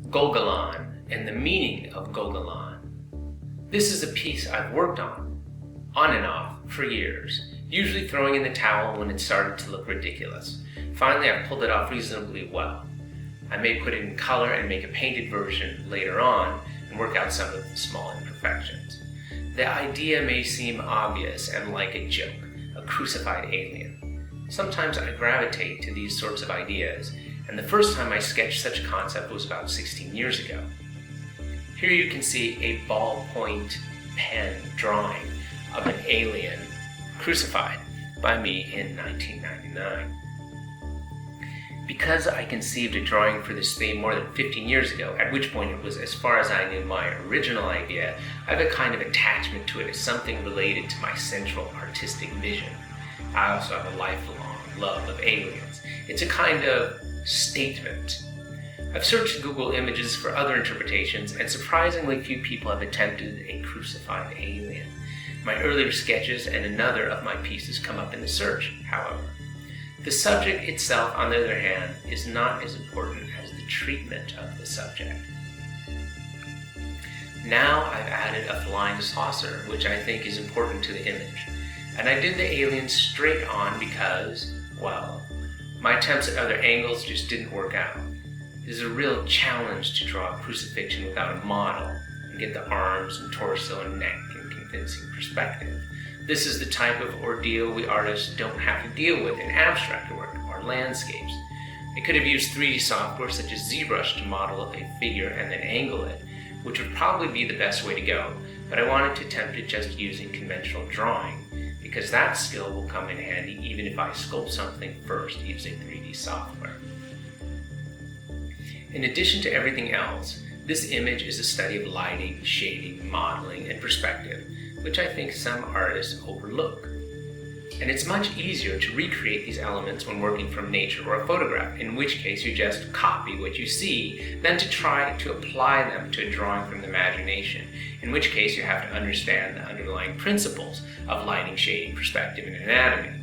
Golgolon and the meaning of Golgolon. This is a piece I've worked on and off, for years, usually throwing in the towel when it started to look ridiculous. Finally, I pulled it off reasonably well. I may put it in color and make a painted version later on and work out some of the small imperfections. The idea may seem obvious and like a joke, a crucified alien. Sometimes I gravitate to these sorts of ideas, and the first time I sketched such a concept was about 16 years ago. Here you can see a ballpoint pen drawing of an alien crucified by me in 1999. Because I conceived a drawing for this theme more than 15 years ago, at which point it was, as far as I knew, my original idea, I have a kind of attachment to it as something related to my central artistic vision. I also have a lifelong love of aliens. It's a kind of statement. I've searched Google Images for other interpretations, and surprisingly few people have attempted a crucified alien. My earlier sketches and another of my pieces come up in the search, however. The subject itself, on the other hand, is not as important as the treatment of the subject. Now I've added a flying saucer, which I think is important to the image. And I did the alien straight on because, well, my attempts at other angles just didn't work out. It is a real challenge to draw a crucifixion without a model and get the arms and torso and neck in convincing perspective. This is the type of ordeal we artists don't have to deal with in abstract work or landscapes. I could have used 3D software such as ZBrush to model a figure and then angle it, which would probably be the best way to go, but I wanted to attempt it just using conventional drawing, because that skill will come in handy even if I sculpt something first using 3D software. In addition to everything else, this image is a study of lighting, shading, modeling, and perspective, which I think some artists overlook. And it's much easier to recreate these elements when working from nature or a photograph, in which case you just copy what you see, than to try to apply them to a drawing from the imagination, in which case you have to understand the underlying principles of lighting, shading, perspective, and anatomy.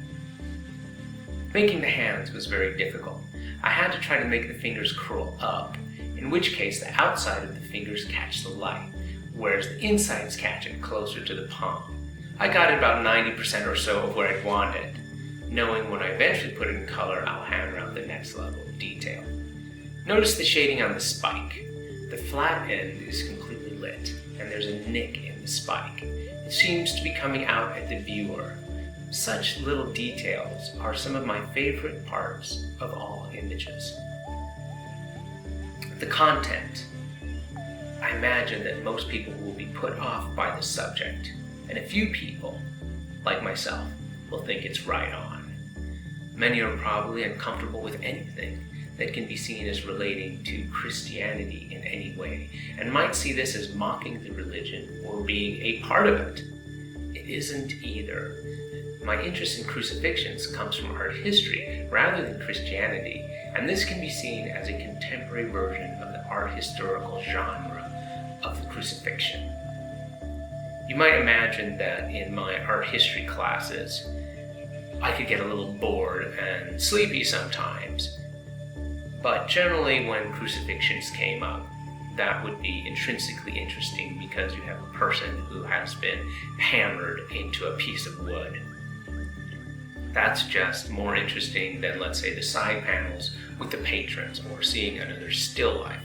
Making the hands was very difficult. I had to try to make the fingers curl up, in which case the outside of the fingers catch the light, whereas the insides catch it closer to the palm. I got it about 90% or so of where I'd want it, knowing when I eventually put it in color, I'll hammer out the next level of detail. Notice the shading on the spike. The flat end is completely lit, and there's a nick in the spike. It seems to be coming out at the viewer. Such little details are some of my favorite parts of all images. The content. I imagine that most people will be put off by the subject, and a few people, like myself, will think it's right on. Many are probably uncomfortable with anything that can be seen as relating to Christianity in any way, and might see this as mocking the religion or being a part of it. It isn't either. My interest in crucifixions comes from art history rather than Christianity, and this can be seen as a contemporary version of the art historical genre of the crucifixion. You might imagine that in my art history classes, I could get a little bored and sleepy sometimes, but generally when crucifixions came up, that would be intrinsically interesting because you have a person who has been hammered into a piece of wood. That's just more interesting than, let's say, the side panels with the patrons or seeing another still life.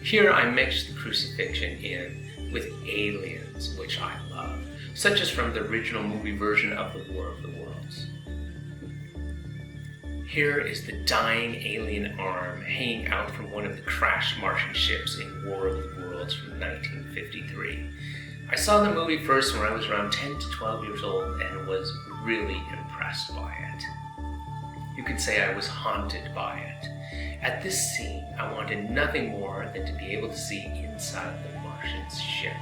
Here I mixed the crucifixion in with aliens, which I love, such as from the original movie version of The War of the Worlds. Here is the dying alien arm hanging out from one of the crashed Martian ships in War of the Worlds from 1953. I saw the movie first when I was around 10 to 12 years old and was really impressed by it. You could say I was haunted by it. At this scene, I wanted nothing more than to be able to see inside the Martian's ship.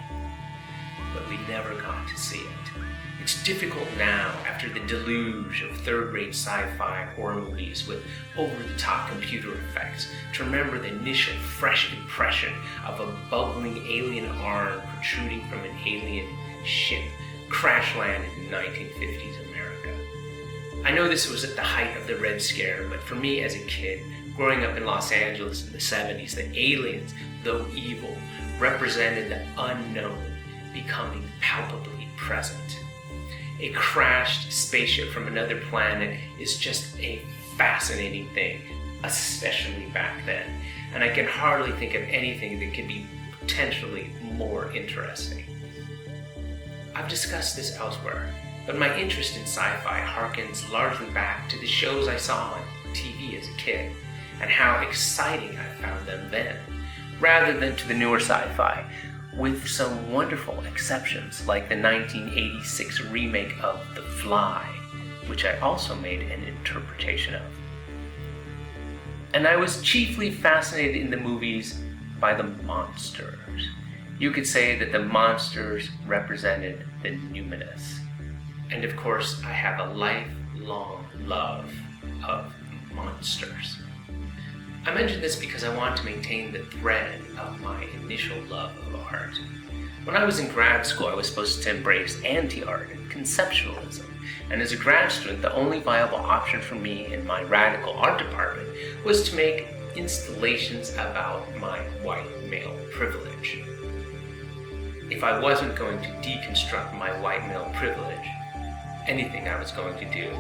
But we never got to see it. It's difficult now, after the deluge of third-rate sci-fi horror movies with over-the-top computer effects, to remember the initial fresh impression of a bubbling alien arm protruding from an alien ship crash-landed in 1950s America. I know this was at the height of the Red Scare, but for me as a kid, Growing up in Los Angeles in the 70s, the aliens, though evil, represented the unknown becoming palpably present. A crashed spaceship from another planet is just a fascinating thing, especially back then, and I can hardly think of anything that could be potentially more interesting. I've discussed this elsewhere, but my interest in sci-fi harkens largely back to the shows I saw on TV as a kid, and how exciting I found them then, rather than to the newer sci-fi, with some wonderful exceptions like the 1986 remake of The Fly, which I also made an interpretation of. And I was chiefly fascinated in the movies by the monsters. You could say that the monsters represented the numinous. And of course, I have a lifelong love of monsters. I mention this because I want to maintain the thread of my initial love of art. When I was in grad school, I was supposed to embrace anti-art and conceptualism, and as a grad student, the only viable option for me in my radical art department was to make installations about my white male privilege. If I wasn't going to deconstruct my white male privilege, anything I was going to do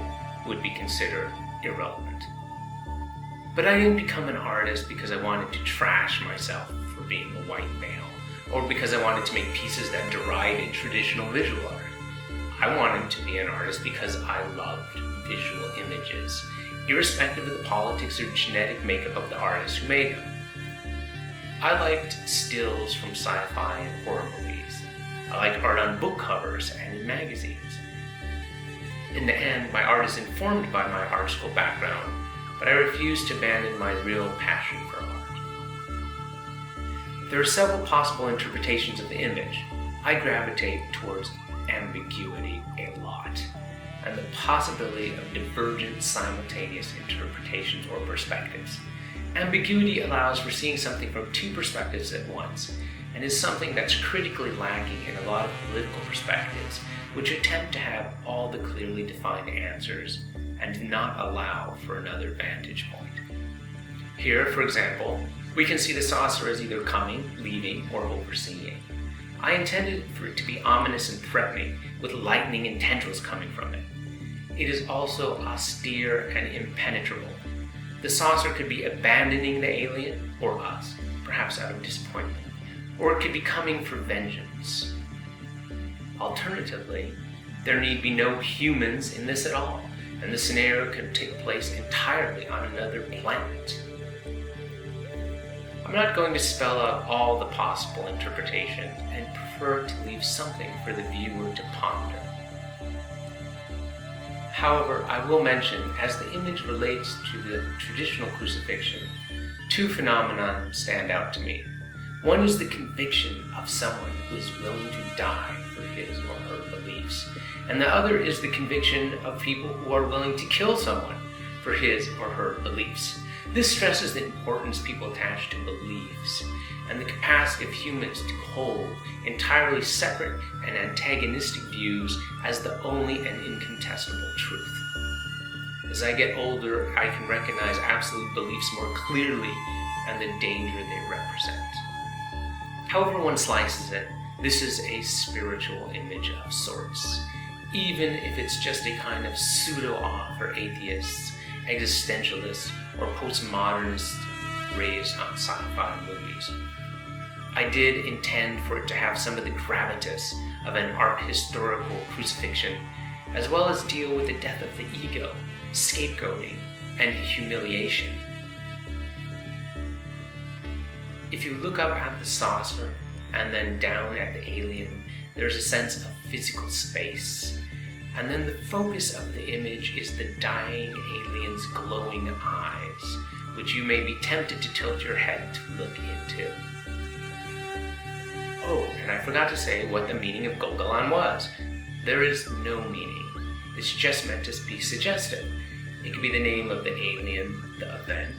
would be considered irrelevant. But I didn't become an artist because I wanted to trash myself for being a white male, or because I wanted to make pieces that derided traditional visual art. I wanted to be an artist because I loved visual images, irrespective of the politics or genetic makeup of the artist who made them. I liked stills from sci-fi and horror movies. I liked art on book covers and in magazines. In the end, my art is informed by my art school background, but I refuse to abandon my real passion for art. There are several possible interpretations of the image. I gravitate towards ambiguity a lot, and the possibility of divergent simultaneous interpretations or perspectives. Ambiguity allows for seeing something from two perspectives at once, and is something that's critically lacking in a lot of political perspectives, which attempt to have all the clearly defined answers and do not allow for another vantage point. Here, for example, we can see the saucer as either coming, leaving, or overseeing. I intended for it to be ominous and threatening, with lightning and tendrils coming from it. It is also austere and impenetrable. The saucer could be abandoning the alien, or us, perhaps out of disappointment, or it could be coming for vengeance. Alternatively, there need be no humans in this at all, and the scenario could take place entirely on another planet. I'm not going to spell out all the possible interpretations and prefer to leave something for the viewer to ponder. However, I will mention, as the image relates to the traditional crucifixion, two phenomena stand out to me. One is the conviction of someone who is willing to die for his or her beliefs, and the other is the conviction of people who are willing to kill someone for his or her beliefs. This stresses the importance people attach to beliefs and the capacity of humans to hold entirely separate and antagonistic views as the only and incontestable truth. As I get older, I can recognize absolute beliefs more clearly and the danger they represent. However one slices it, this is a spiritual image of sorts, even if it's just a kind of pseudo-awe for atheists, existentialists, or postmodernists raised on sci-fi movies. I did intend for it to have some of the gravitas of an art historical crucifixion, as well as deal with the death of the ego, scapegoating, and humiliation. If you look up at the saucer and then down at the alien, there's a sense of physical space. And then the focus of the image is the dying alien's glowing eyes, which you may be tempted to tilt your head to look into. Oh, and I forgot to say what the meaning of Golgolon was. There is no meaning. It's just meant to be suggestive. It could be the name of the alien, the event,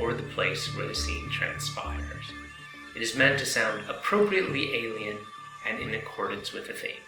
or the place where the scene transpires. It is meant to sound appropriately alien and in accordance with the theme.